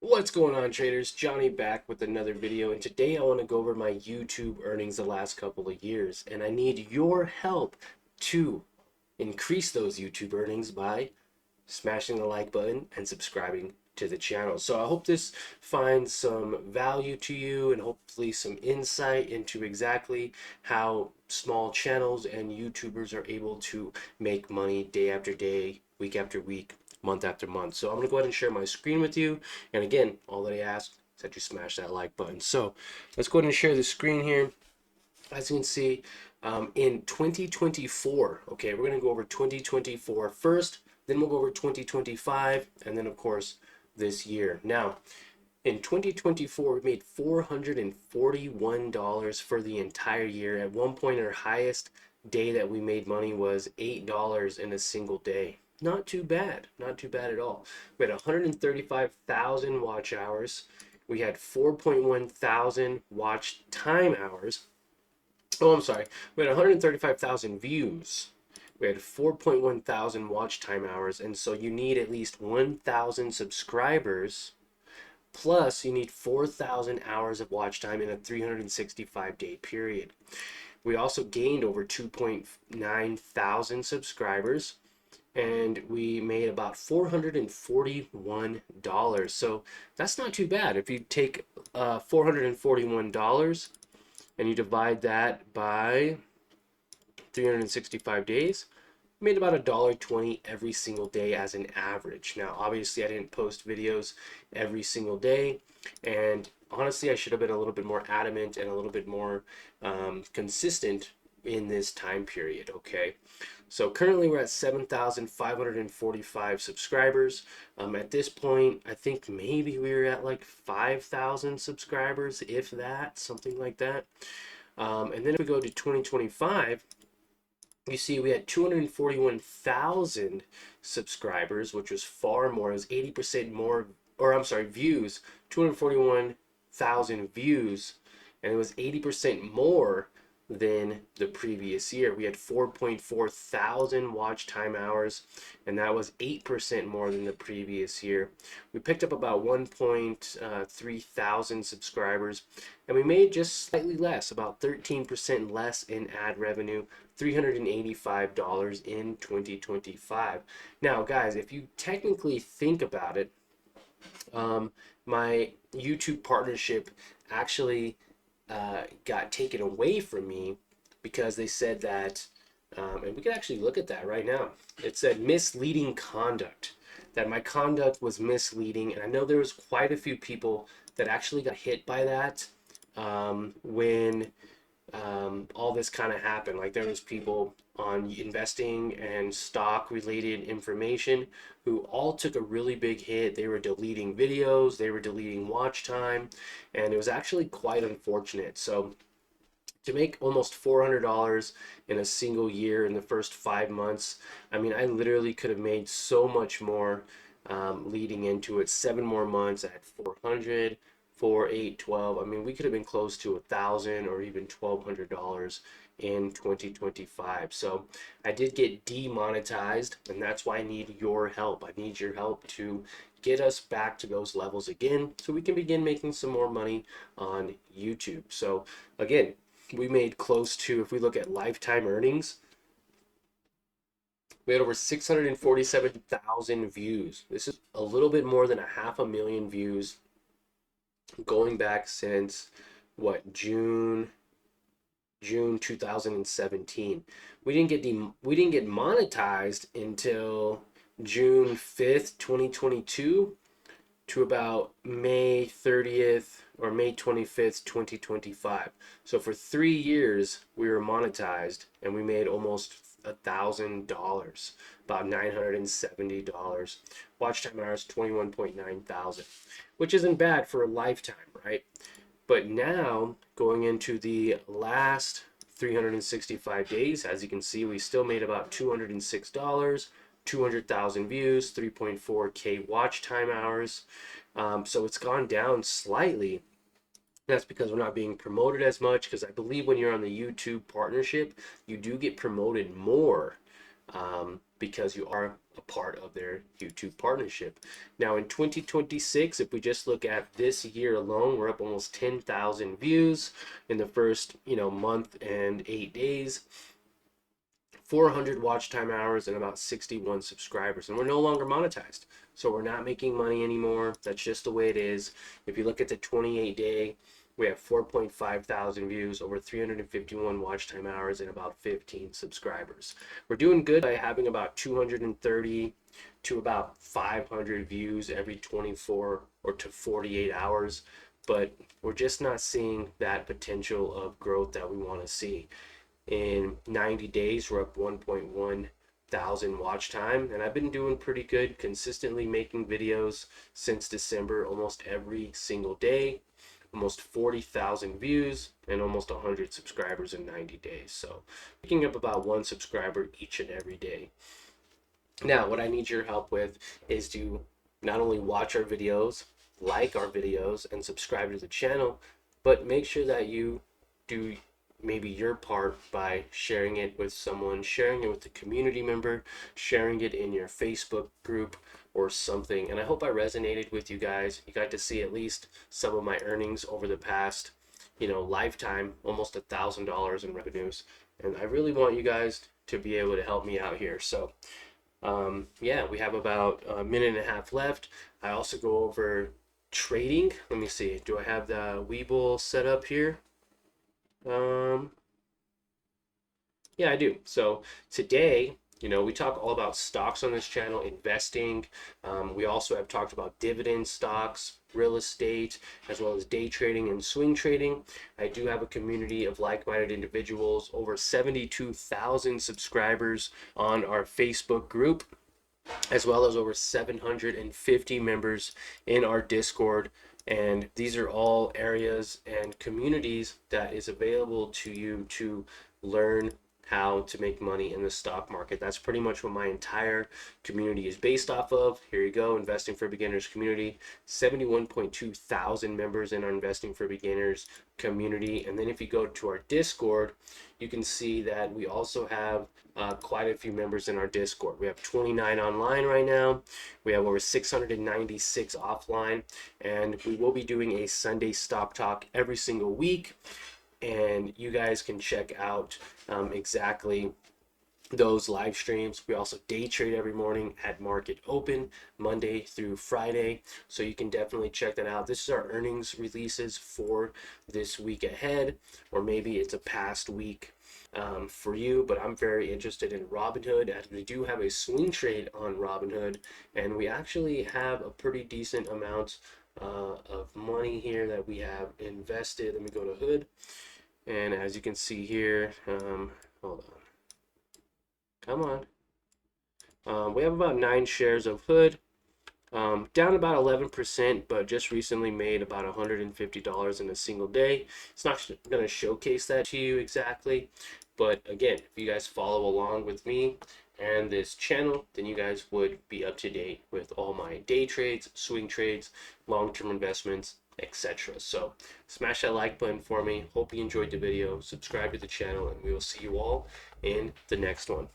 What's going on, traders? Johnny back with another video, and today I want to go over my YouTube earnings the last couple of years, and I need your help to increase those YouTube earnings by smashing the like button and subscribing to the channel. So I hope this finds some value to you and hopefully some insight into exactly how small channels and YouTubers are able to make money day after day, week after week, month after month. So I'm going to go ahead and share my screen with you. And again, all that I ask is that you smash that like button. So let's go ahead and share the screen here. As you can see, in 2024, okay, we're going to go over 2024 first, then we'll go over 2025, and then, of course, this year. Now, in 2024, we made $441 for the entire year. At one point, our highest day that we made money was $8 in a single day. Not too bad, not too bad at all. We had 135,000 watch hours. We had 4.1 thousand watch time hours. Oh, I'm sorry. We had 135,000 views. We had 4.1 thousand watch time hours. And so you need at least 1,000 subscribers. Plus, you need 4,000 hours of watch time in a 365-day period. We also gained over 2.9 thousand subscribers, and we made about $441. So that's not too bad. If you take $441 and you divide that by 365 days, made about $1.20 every single day as an average. Now, obviously, I didn't post videos every single day, and honestly, I should have been a little bit more adamant and a little bit more consistent in this time period, okay? So currently we're at 7,545 subscribers. At this point, I think maybe we were at like 5,000 subscribers, if that, something like that. And then if we go to 2025, you see we had 241,000 subscribers, which was far more. It was 80% more, or I'm sorry, views, 241,000 views, and it was 80% more than the previous year. We had 4.4 thousand watch time hours, and that was 8% more than the previous year. We picked up about 1.3 thousand subscribers, and we made just slightly less, about 13% less in ad revenue, $385 in 2025. Now, guys, if you technically think about it, my YouTube partnership actually got taken away from me because they said that, and we can actually look at that right now. It said misleading conduct, that my conduct was misleading, and I know there was quite a few people that actually got hit by that when all this kind of happened. Like there was people on investing and stock related information who all took a really big hit. They were deleting videos, they were deleting watch time, and it was actually quite unfortunate. So to make almost $400 in a single year in the first 5 months, I mean, I literally could have made so much more leading into it. 7 more months at 400, 4, 8, 12. I mean, we could have been close to 1,000 or even $1,200 in 2025. So I did get demonetized, and that's why I need your help. I need your help to get us back to those levels again so we can begin making some more money on YouTube. So again, we made close to, if we look at lifetime earnings, we had over 647,000 views. This is a little bit more than 500,000 views going back since what, June 2017. We didn't get monetized until June 5th, 2022 to about May 30th or May 25th, 2025. So for 3 years we were monetized and we made almost $1,000, about $970. Watch time hours 21.9 thousand, which isn't bad for a lifetime, right? But now going into the last 365 days, as you can see, we still made about $206, 200,000 views, 3.4K watch time hours. So it's gone down slightly. That's because we're not being promoted as much, because I believe when you're on the YouTube partnership, you do get promoted more because you are a part of their YouTube partnership. Now in 2026, if we just look at this year alone, we're up almost 10,000 views in the first, month and 8 days. 400 watch time hours and about 61 subscribers, and we're no longer monetized, so we're not making money anymore. That's just the way it is. If you look at the 28-day, we have 4.5 thousand views, over 351 watch time hours, and about 15 subscribers. We're doing good by having about 230 to about 500 views every 24 or to 48 hours, but we're just not seeing that potential of growth that we want to see. In 90 days, we're up 1.1 thousand watch time, and I've been doing pretty good, consistently making videos since December, almost every single day, almost 40,000 views and almost 100 subscribers in 90 days. So picking up about 1 subscriber each and every day. Now, what I need your help with is to not only watch our videos, like our videos, and subscribe to the channel, but make sure that you do maybe your part by sharing it with someone, sharing it with a community member, sharing it in your Facebook group or something. And I hope I resonated with you guys. You got to see at least some of my earnings over the past, lifetime, almost $1,000 in revenues. And I really want you guys to be able to help me out here. So yeah, we have about a minute and a half left. I also go over trading. Let me see. Do I have the WEBULL set up here? Yeah, I do. So today, we talk all about stocks on this channel, investing. We also have talked about dividend stocks, real estate, as well as day trading and swing trading. I do have a community of like-minded individuals, over 72,000 subscribers on our Facebook group, as well as over 750 members in our Discord. And these are all areas and communities that is available to you to learn how to make money in the stock market. That's pretty much what my entire community is based off of. Here you go, Investing for Beginners community, 71.2 thousand members in our Investing for Beginners community. And then if you go to our Discord, you can see that we also have quite a few members in our Discord. We have 29 online right now. We have over 696 offline, and we will be doing a Sunday stock talk every single week. And you guys can check out exactly those live streams. We also day trade every morning at market open, Monday through Friday. So you can definitely check that out. This is our earnings releases for this week ahead, or maybe it's a past week for you, but I'm very interested in Robinhood, as we do have a swing trade on Robinhood, and we actually have a pretty decent amount of money here that we have invested. Let me go to Hood, and as you can see here, hold on, come on, we have about 9 shares of Hood, down about 11%, but just recently made about $150 in a single day. It's not going to showcase that to you exactly, but again, if you guys follow along with me and this channel, then you guys would be up to date with all my day trades, swing trades, long-term investments, etc. So smash that like button for me. Hope you enjoyed the video. Subscribe to the channel, and we will see you all in the next one.